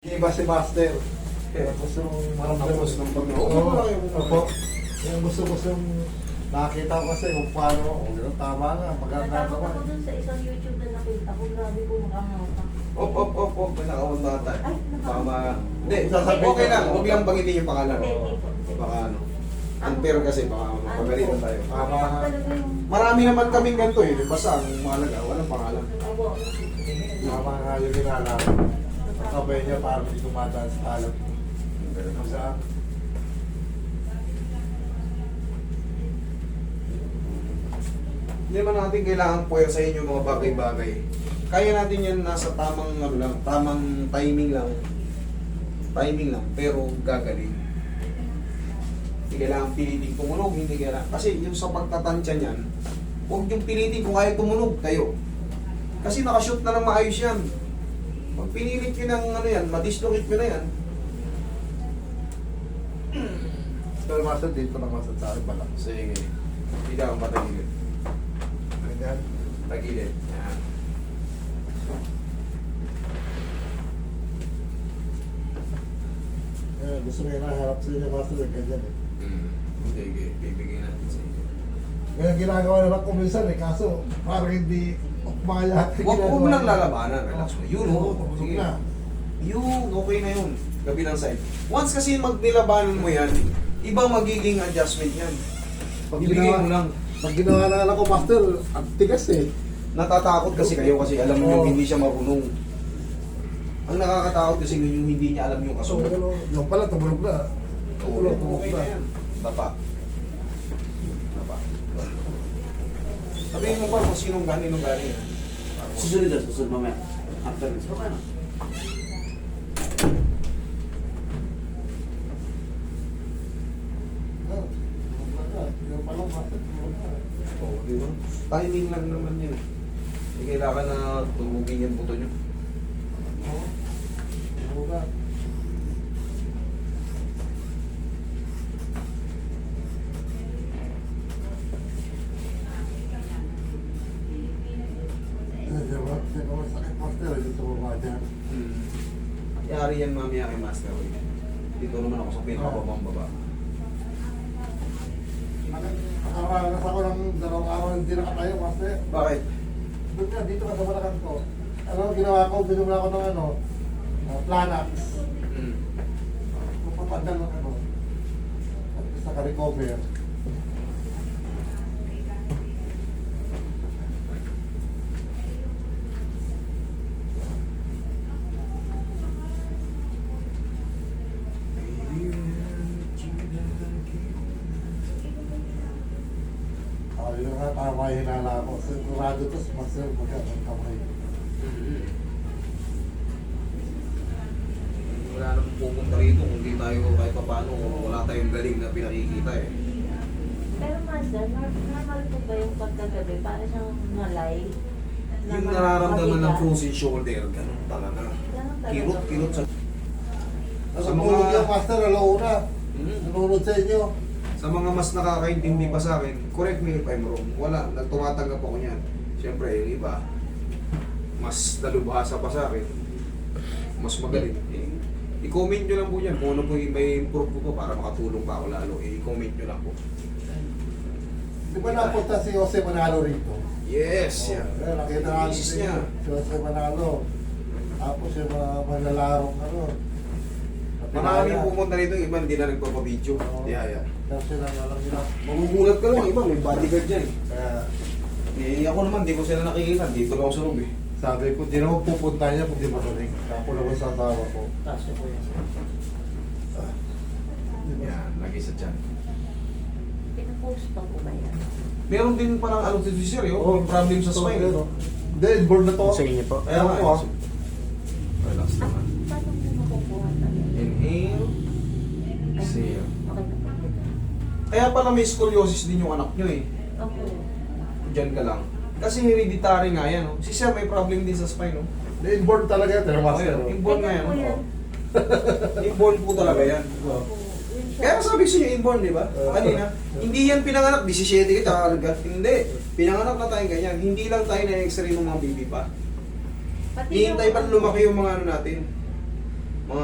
Iba si Master. Kaya gusto mong maramdaman. Tapos ng pag- Opo. Yung gusto yung nakita ko kasi kung paano. Tama nga, maganda Natakot naman. ako dun sa isang YouTube na nakita ko. Grabe po makahatak. Op, may nakawang bata. Ay, Baka hindi, Sasabihin okay ko. lang, huwag lang bangitin yung pangalan. Hindi, hindi po. Baka ano. Unfair kasi, baka mapagalitan tayo. Tama nga. Talaga yung... Marami naman kaming ganito eh, basta ang mahalaga, walang pangalan. Opo. Tama nga yung ginagawa. Pagkabay niya para hindi tumadaan sa talab. Saan? Hindi naman natin kailangan puwersahin yung mga bagay-bagay. Kaya natin yan nasa tamang ano lang, tamang timing lang. Timing lang, pero gagaling. Hindi kailangan pilitin tumunog, hindi kailangan. Kasi yung sa pagtatansya niyan, huwag yung pilitin kung kaya tumunog kayo. Kasi nakashoot na ng maayos yan. Pag pinilit nyo ng ano yan, madislocate nyo na yan. Pero Master, dito lang Master sa akin pala. Sige, hindi ka matagilid. Ganyan. Tagilid. Yan. Gusto nga naharap sa inyo Master, ganyan eh. Sige, bibigyan natin sa inyo. Kaya ginagawa na lang ko minsan eh, kaso parang hindi ukmaya. Huwag mo lang lalabanan, relax mo. Yun, Oo, sige. na. Yun, okay na yun. Kabilang side. Once kasi magnilabanan mo yan, ibang magiging adjustment yan. Pag Ibigay ginawa, mo lang. pag ginawa na lang ko Master, ang tigas eh. Natatakot kasi kayo kasi alam mo Oo. yung hindi siya marunong. Ang nakakatakot kasi yung hindi niya alam yung So, kasunod. yung pala, tumulog na. Tumulog Okay na na. yan. Dapa. Dapa. Sabihin mo pa kung sinong galing. Susunod na, susunod mamaya. After this, okay na. Yung pala, Master, tumulog na. Oo, di ba? Timing lang naman yun. Hindi kailangan na tumugin yung buto nyo. Oo. Tumulog na. Diba, masakit Master, dito mo ba dyan? Yari yan mamaya kay Master Roy. Dito naman ako sa pinakababang baba. Nakaranas ako ng 2 araw hindi nakatayo, Master. Bakit? Doon nga, dito ka sa Malacan ko. Ano ginawa ko? Binumula ako ng Planax. Mm. Mapapadal ng at isa ka recover. Yun nga, tama yung hinala ko. Sigurado to, Master, magkakang kamay. Wala namang pupunta rito kung di tayo kahit pa paano, wala tayong galing na pinakikita eh. Pero Master, normal po ba yung pagkagabi? Para siyang nalay? Yung nararamdaman ng frozen shoulder, ganun talaga. Ganun talaga. Kirot sa... Sa mga yung Master, alauna. Mm. Nunod sa inyo. Sa mga mas nakakaintindi pa sa akin, correct me if I'm wrong. Wala, tumatanggap ako niyan. Siyempre, yung iba, mas dalubhasa pa sa akin. Mas magaling. I-comment nyo lang po yan kung ano po yung may improve ko po para makatulong pa ako lalo. I-comment nyo lang po. Di ba napunta si Jose Manalo rito? Yes, yan. Nakita natin Misis si niya. Jose Manalo. Tapos yung mga malalarong Maraming pumunta rito, yung iba hindi na nagpapabideo. Yeah. Kasi lang alam nila. Magugulat ka lang, iba may bodyguard dyan eh. Kaya Ako naman, di ko sila nakikita. Dito lang ako sa loob eh. sabi ko, di naman pupunta niya kung di magaling. Ako naman sa asawa ko. Kaso po yan. Yan, lagi sa dyan. Pinapost pa po ba yan? Meron din parang ano dito si Sir, yung problem sa spine. Hindi, inborn na to. Sa inyo po. Kaya Ewan ko, nga, ah. relax naman. Paano po makukuha talaga? Inhale. Exhale. Okay na po. Kaya pala may scoliosis din yung anak nyo eh. Opo. Diyan ka lang. Kasi hereditary nga yan. Oh. Si Sir may problem din sa spine. Oh. Inborn talaga yan, pero Master. Ayun, inborn nga yan. po yan. Oh. Inborn po talaga yan. Opo. Yun siya. Kaya sabi ko sa inyo, inborn, di ba? Kanina, hindi yan pinanganak, 17 kita, hindi. Pinanganak na tayo ganyan. Hindi lang tayo na-x-ray ng mga baby pa. Pati Hihintay pa lumaki yung mga ano natin. Mga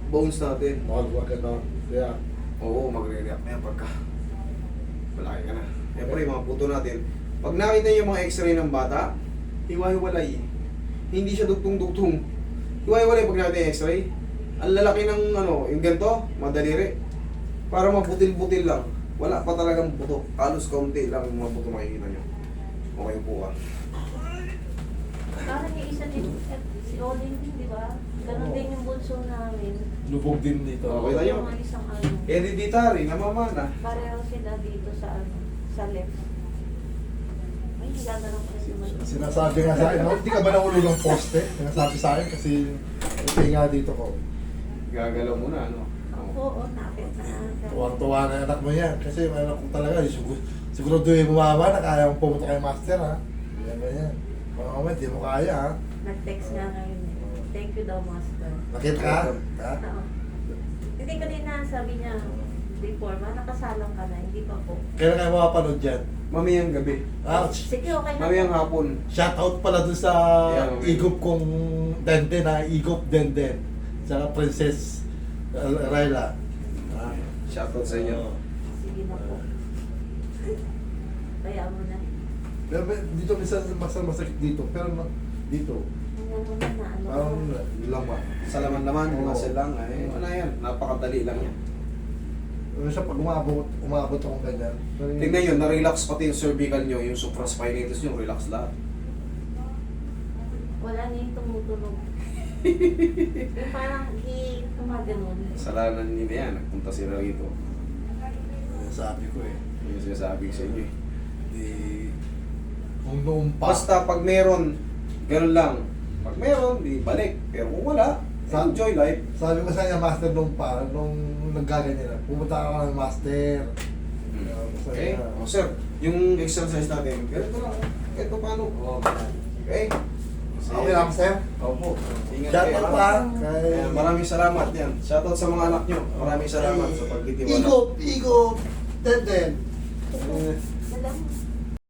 bones natin. Wag ano. Kaya, Oo, magre-react na yan pagka malaki ka na. Siyempre, yung mga puto natin. Pag nakita niyo yung mga x-ray ng bata, hiwa-hiwalay. Hindi siya dugtong-dugtong. Hiwa-hiwalay pag nakita yung x-ray. Ang lalaki ng ano, yung ganito, madaliri. Para mabutil-butil lang. Wala pa talagang buto. Halos kaunti lang yung mga buto makikita nyo. Okay po ka. Parang yung isa din, si Olin din, di ba? Ganon din yung bunso namin. lubog din dito. Okay na yun. Yung isang ano. Hereditary, namamana. Pareho sila dito sa ano, sa left. Ay, gagano'n ko si Mike. Sinasabi nga sa akin, "No, hindi ka ba nahulog ng poste?" Sinasabi sa akin kasi okay nga dito ko. Gagalaw mo na, ano? Oo, napit na. Tuwang-tuwa na yung anak mo yan. Kasi may anak ko talaga, siguro doon yung bumaba na kaya mong pumunta kay master ha. Yan ganyan. Mga moment, di mo kaya ha. Nag-text nga ngayon eh. Thank you daw, master. Nakita ka? Ha? Oo. Hindi kanina sabi niya, before, nakasalang ka na, hindi pa po. Kailan kayo makapanood dyan? Mamayang gabi. Ouch! Sige, okay na. Mamayang hapon. Shout out pala dun sa Yeah, okay. igop kong Denden ha. Igop Denden. Sa Princess Raila. Ah. Shoutout sa inyo. Sige na po. Kaya mo na. Pero dito minsan masakit dito. Pero dito, Hanggang mo na na ano. parang lama. Sa laman-laman, Oo. muscle lang. Ay, ano yan? Napakadali lang yan. Ano siya pag umabot akong ganyan. Tingnan nyo, na-relax pati yung cervical nyo, yung supraspinatus nyo, relax lahat. Wala na yung tumutunog. Yung parang gumaganon. Kasalanan nyo na yan, nagpunta sila rito. Sabi ko eh. Yung sinasabi ko sa inyo. Di, kung noong pa. Basta pag meron, ganun lang. Pag meron, di balik. Pero kung wala, enjoy life. Sabi ko sa kanya, master nung naggaganyan na. Pumunta ka ng master. Okay? O sir, yung exercise natin, ganito lang. Ganito paano. Okay? Okay lang, sir. Opo. Ingat Shout kayo. out pa kay... Ayan, maraming salamat yan. Shoutout sa mga anak nyo. Maraming salamat sa pagtitiwala. Igop, Denden. Alam mo,